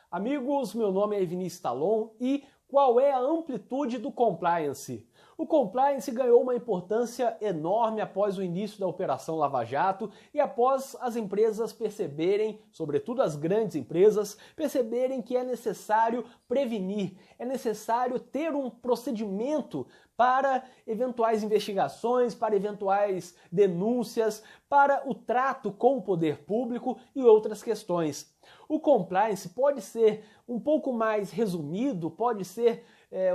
Amigos, meu nome é Vinícius Talon e qual é a amplitude do compliance? O compliance ganhou uma importância enorme após o início da Operação Lava Jato e após as empresas perceberem, sobretudo as grandes empresas, perceberem que é necessário prevenir, é necessário ter um procedimento para eventuais investigações, para eventuais denúncias, para o trato com o poder público e outras questões. O compliance pode ser um pouco mais resumido, pode ser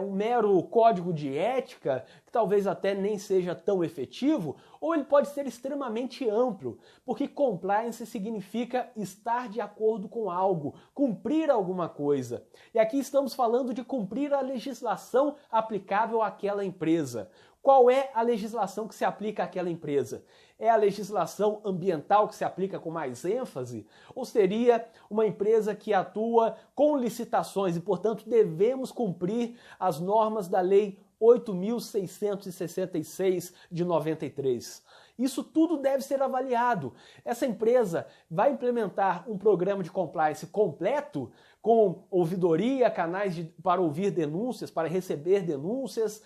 um mero código de ética, que talvez até nem seja tão efetivo, ou ele pode ser extremamente amplo, porque compliance significa estar de acordo com algo, cumprir alguma coisa. E aqui estamos falando de cumprir a legislação aplicável àquela empresa. Qual é a legislação que se aplica àquela empresa? É a legislação ambiental que se aplica com mais ênfase? Ou seria uma empresa que atua com licitações e, portanto, devemos cumprir as normas da Lei 8.666 de 93? Isso tudo deve ser avaliado. Essa empresa vai implementar um programa de compliance completo, com ouvidoria, canais para ouvir denúncias, para receber denúncias,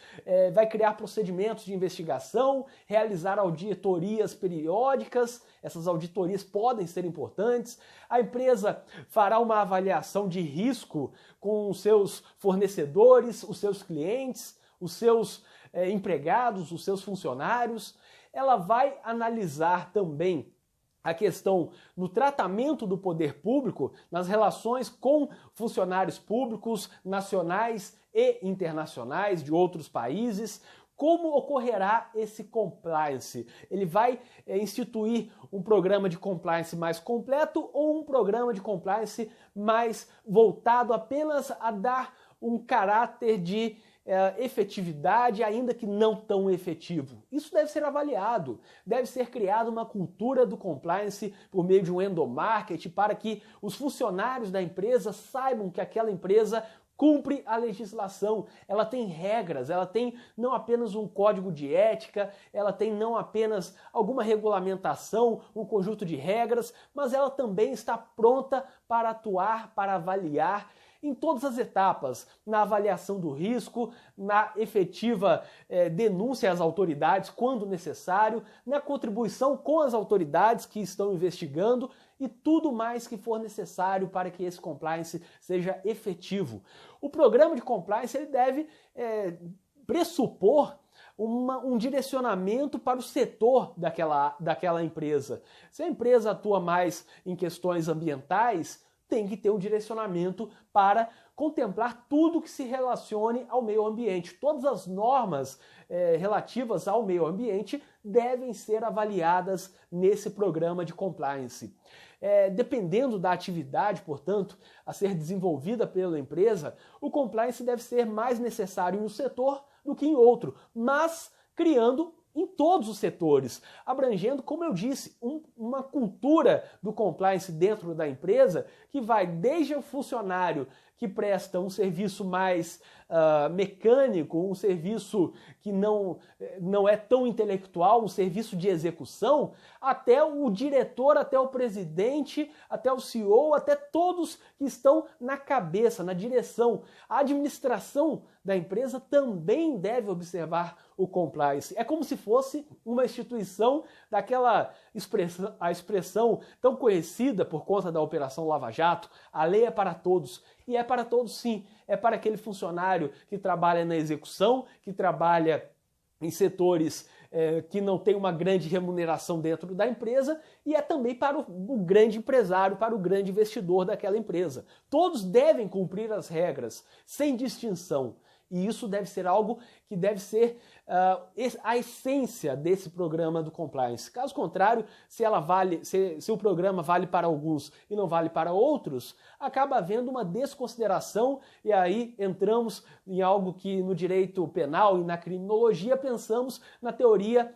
vai criar procedimentos de investigação, realizar auditorias periódicas, essas auditorias podem ser importantes. A empresa fará uma avaliação de risco com os seus fornecedores, os seus clientes, os seus empregados, os seus funcionários. Ela vai analisar também a questão no tratamento do poder público, nas relações com funcionários públicos nacionais e internacionais de outros países. Como ocorrerá esse compliance? Ele vai instituir um programa de compliance mais completo ou um programa de compliance mais voltado apenas a dar um caráter de efetividade, ainda que não tão efetivo? Isso deve ser avaliado, deve ser criada uma cultura do compliance por meio de um endomarketing para que os funcionários da empresa saibam que aquela empresa cumpre a legislação, ela tem regras, ela tem não apenas um código de ética, ela tem não apenas alguma regulamentação, um conjunto de regras, mas ela também está pronta para atuar, para avaliar em todas as etapas, na avaliação do risco, na efetiva denúncia às autoridades quando necessário, na contribuição com as autoridades que estão investigando e tudo mais que for necessário para que esse compliance seja efetivo. O programa de compliance ele deve pressupor um direcionamento para o setor daquela empresa. Se a empresa atua mais em questões ambientais, tem que ter um direcionamento para contemplar tudo que se relacione ao meio ambiente. Todas as normas relativas ao meio ambiente devem ser avaliadas nesse programa de compliance. Dependendo da atividade, portanto, a ser desenvolvida pela empresa, o compliance deve ser mais necessário em um setor do que em outro, mas criando em todos os setores, abrangendo, como eu disse, uma cultura do compliance dentro da empresa que vai desde o funcionário que presta um serviço mais mecânico, um serviço que não é tão intelectual, um serviço de execução, até o diretor, até o presidente, até o CEO, até todos que estão na cabeça, na direção. A administração da empresa também deve observar o compliance. É como se fosse uma instituição daquela expressão tão conhecida por conta da Operação Lava Jato, a lei é para todos. E é para todos sim, é para aquele funcionário que trabalha na execução, que trabalha em setores que não tem uma grande remuneração dentro da empresa, e é também para o grande empresário, para o grande investidor daquela empresa. Todos devem cumprir as regras, sem distinção. E isso deve ser algo que deve ser a essência desse programa do compliance. Caso contrário, se o programa vale para alguns e não vale para outros, acaba havendo uma desconsideração e aí entramos em algo que no direito penal e na criminologia pensamos na teoria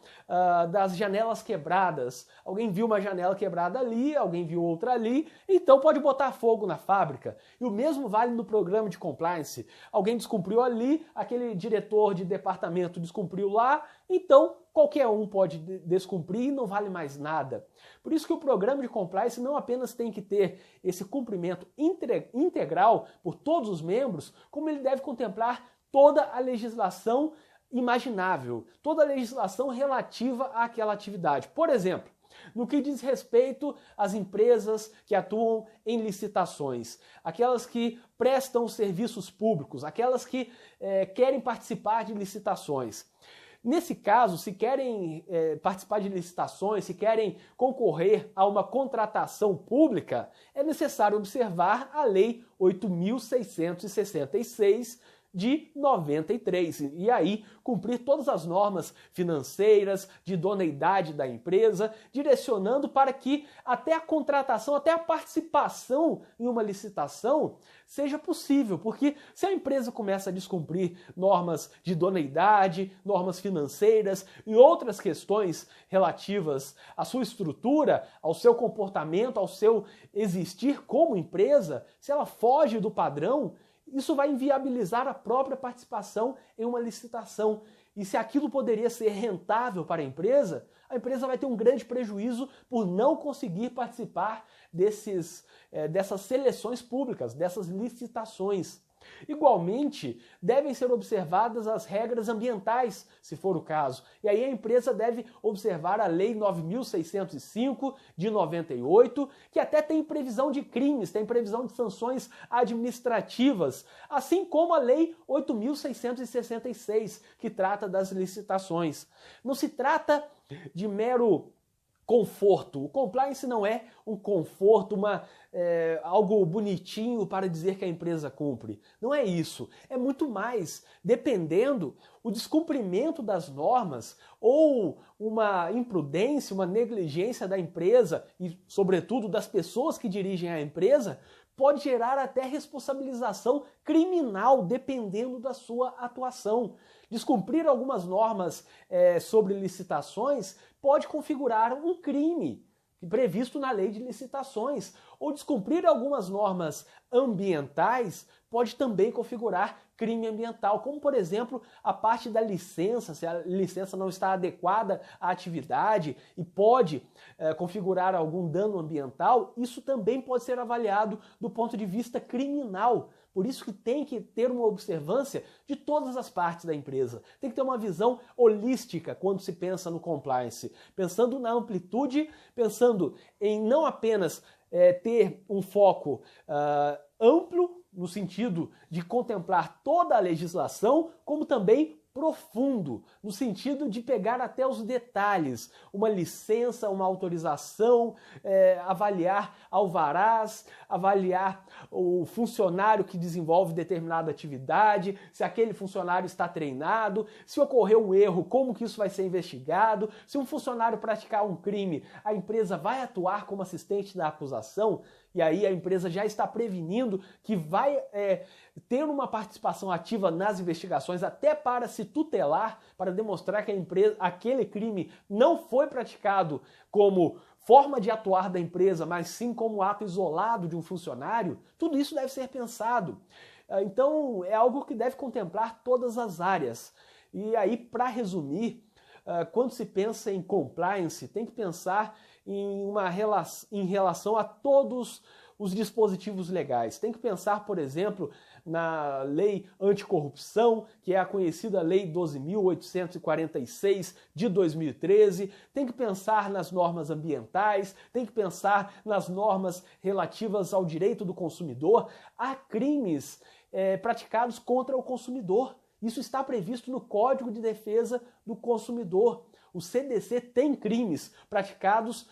das janelas quebradas. Alguém viu uma janela quebrada ali, alguém viu outra ali, então pode botar fogo na fábrica. E o mesmo vale no programa de compliance. Alguém descumpriu ali, aquele diretor de departamento descumpriu lá, então qualquer um pode descumprir e não vale mais nada. Por isso que o programa de compliance não apenas tem que ter esse cumprimento integral por todos os membros, como ele deve contemplar toda a legislação imaginável, toda a legislação relativa àquela atividade. Por exemplo, no que diz respeito às empresas que atuam em licitações, aquelas que prestam serviços públicos, aquelas que querem participar de licitações. Nesse caso, se querem participar de licitações, se querem concorrer a uma contratação pública, é necessário observar a Lei 8.666 de 93, e aí cumprir todas as normas financeiras, de idoneidade da empresa, direcionando para que até a contratação, até a participação em uma licitação seja possível, porque se a empresa começa a descumprir normas de idoneidade, normas financeiras e outras questões relativas à sua estrutura, ao seu comportamento, ao seu existir como empresa, se ela foge do padrão, isso vai inviabilizar a própria participação em uma licitação. E se aquilo poderia ser rentável para a empresa vai ter um grande prejuízo por não conseguir participar dessas seleções públicas, dessas licitações. Igualmente, devem ser observadas as regras ambientais, se for o caso. E aí a empresa deve observar a Lei 9.605 de 98, que até tem previsão de crimes, tem previsão de sanções administrativas, assim como a Lei 8.666, que trata das licitações. Não se trata de mero conforto. O compliance não é um conforto, algo bonitinho para dizer que a empresa cumpre. Não é isso. É muito mais. Dependendo, o descumprimento das normas ou uma imprudência, uma negligência da empresa e, sobretudo, das pessoas que dirigem a empresa, pode gerar até responsabilização criminal, dependendo da sua atuação. Descumprir algumas normas sobre licitações pode configurar um crime previsto na lei de licitações, ou descumprir algumas normas ambientais pode também configurar crime ambiental, como por exemplo a parte da licença, se a licença não está adequada à atividade e pode configurar algum dano ambiental, isso também pode ser avaliado do ponto de vista criminal. Por isso que tem que ter uma observância de todas as partes da empresa. Tem que ter uma visão holística quando se pensa no compliance. Pensando na amplitude, pensando em não apenas ter um foco amplo, no sentido de contemplar toda a legislação, como também profundo, no sentido de pegar até os detalhes, uma licença, uma autorização, avaliar alvarás, avaliar o funcionário que desenvolve determinada atividade, se aquele funcionário está treinado, se ocorreu um erro, como que isso vai ser investigado, se um funcionário praticar um crime, a empresa vai atuar como assistente da acusação, e aí a empresa já está prevenindo que vai ter uma participação ativa nas investigações, até para se tutelar, para demonstrar que aquele crime não foi praticado como forma de atuar da empresa, mas sim como ato isolado de um funcionário. Tudo isso deve ser pensado. Então é algo que deve contemplar todas as áreas. E aí, para resumir, quando se pensa em compliance, tem que pensar em relação a todos os dispositivos legais. Tem que pensar, por exemplo, na lei anticorrupção, que é a conhecida Lei 12.846 de 2013. Tem que pensar nas normas ambientais, tem que pensar nas normas relativas ao direito do consumidor. Há crimes praticados contra o consumidor. Isso está previsto no Código de Defesa do Consumidor. O CDC tem crimes praticados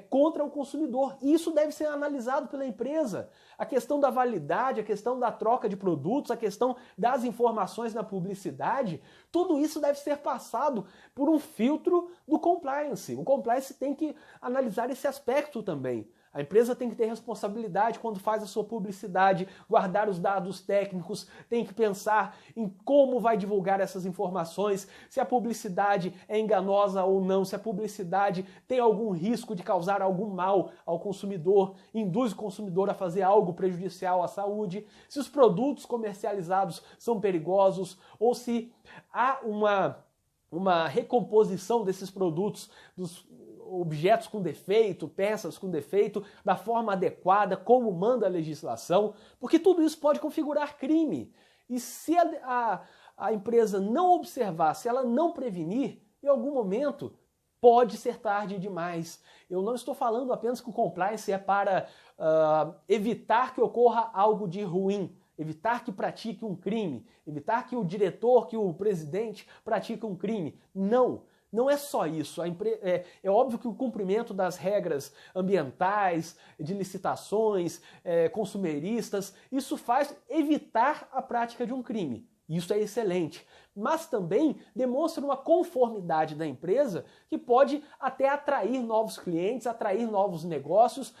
contra o consumidor. E isso deve ser analisado pela empresa. A questão da validade, a questão da troca de produtos, a questão das informações na publicidade, tudo isso deve ser passado por um filtro do compliance. O compliance tem que analisar esse aspecto também. A empresa tem que ter responsabilidade quando faz a sua publicidade, guardar os dados técnicos, tem que pensar em como vai divulgar essas informações, se a publicidade é enganosa ou não, se a publicidade tem algum risco de causar algum mal ao consumidor, induz o consumidor a fazer algo prejudicial à saúde, se os produtos comercializados são perigosos ou se há uma recomposição desses produtos, dos objetos com defeito, peças com defeito, da forma adequada, como manda a legislação, porque tudo isso pode configurar crime. E se a empresa não observar, se ela não prevenir, em algum momento pode ser tarde demais. Eu não estou falando apenas que o compliance é para evitar que ocorra algo de ruim, evitar que pratique um crime, evitar que o diretor, que o presidente pratique um crime. Não, não é só isso. É óbvio que o cumprimento das regras ambientais, de licitações, consumeristas, isso faz evitar a prática de um crime. Isso é excelente. Mas também demonstra uma conformidade da empresa que pode até atrair novos clientes, atrair novos negócios,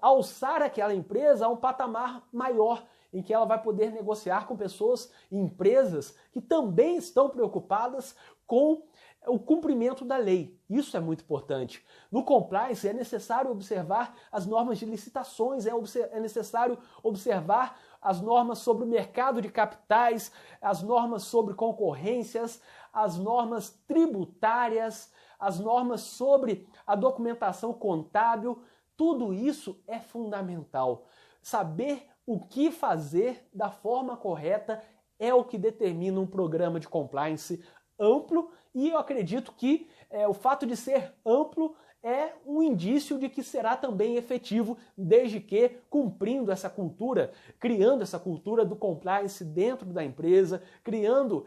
alçar aquela empresa a um patamar maior, em que ela vai poder negociar com pessoas e empresas que também estão preocupadas com o cumprimento da lei. Isso é muito importante. No compliance é necessário observar as normas de licitações, é necessário observar as normas sobre o mercado de capitais, as normas sobre concorrências, as normas tributárias, as normas sobre a documentação contábil. Tudo isso é fundamental. Saber o que fazer da forma correta é o que determina um programa de compliance amplo, e eu acredito que o fato de ser amplo é um indício de que será também efetivo, desde que cumprindo essa cultura, criando essa cultura do compliance dentro da empresa, criando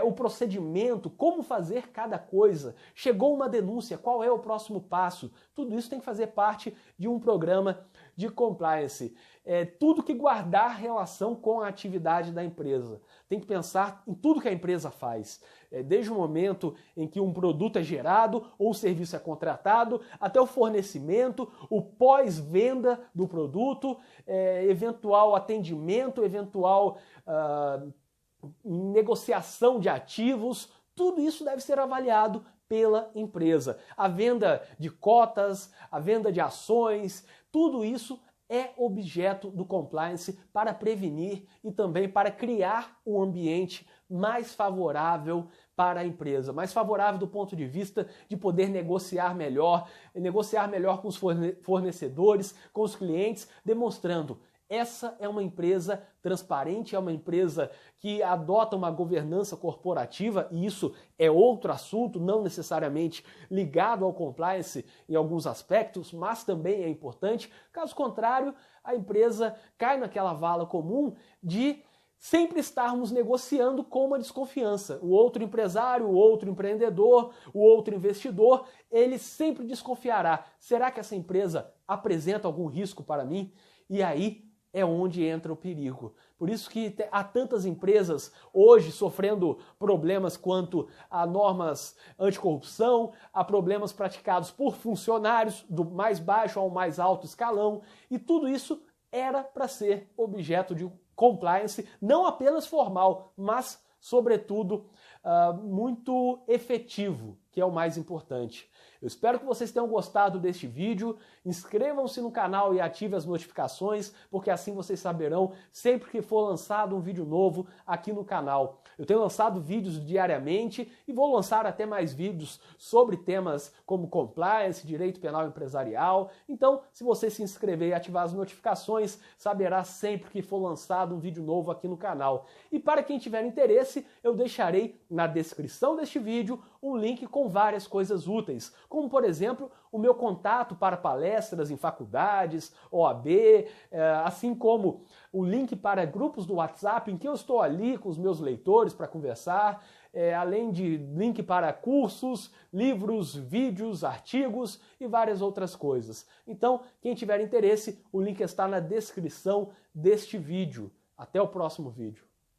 o procedimento, como fazer cada coisa. Chegou uma denúncia, qual é o próximo passo? Tudo isso tem que fazer parte de um programa de compliance. Tudo que guardar relação com a atividade da empresa. Tem que pensar em tudo que a empresa faz. Desde o momento em que um produto é gerado ou o serviço é contratado, até o fornecimento, o pós-venda do produto, eventual atendimento, eventual negociação de ativos, tudo isso deve ser avaliado pela empresa. A venda de cotas, a venda de ações, tudo isso é objeto do compliance para prevenir e também para criar um ambiente mais favorável para a empresa, mais favorável do ponto de vista de poder negociar melhor com os fornecedores, com os clientes, demonstrando essa é uma empresa transparente, é uma empresa que adota uma governança corporativa, e isso é outro assunto, não necessariamente ligado ao compliance em alguns aspectos, mas também é importante. Caso contrário, a empresa cai naquela vala comum de sempre estarmos negociando com uma desconfiança. O outro empresário, o outro empreendedor, o outro investidor, ele sempre desconfiará. Será que essa empresa apresenta algum risco para mim? E aí é onde entra o perigo. Por isso que há tantas empresas hoje sofrendo problemas quanto a normas anticorrupção, a problemas praticados por funcionários do mais baixo ao mais alto escalão, e tudo isso era para ser objeto de compliance, não apenas formal, mas, sobretudo, muito efetivo, que é o mais importante. Eu espero que vocês tenham gostado deste vídeo. Inscrevam-se no canal e ativem as notificações, porque assim vocês saberão sempre que for lançado um vídeo novo aqui no canal. Eu tenho lançado vídeos diariamente e vou lançar até mais vídeos sobre temas como compliance, direito penal empresarial. Então, se você se inscrever e ativar as notificações, saberá sempre que for lançado um vídeo novo aqui no canal. E para quem tiver interesse, eu deixarei na descrição deste vídeo um link com várias coisas úteis, como, por exemplo, o meu contato para palestras em faculdades, OAB, assim como o link para grupos do WhatsApp, em que eu estou ali com os meus leitores para conversar, além de link para cursos, livros, vídeos, artigos e várias outras coisas. Então, quem tiver interesse, o link está na descrição deste vídeo. Até o próximo vídeo.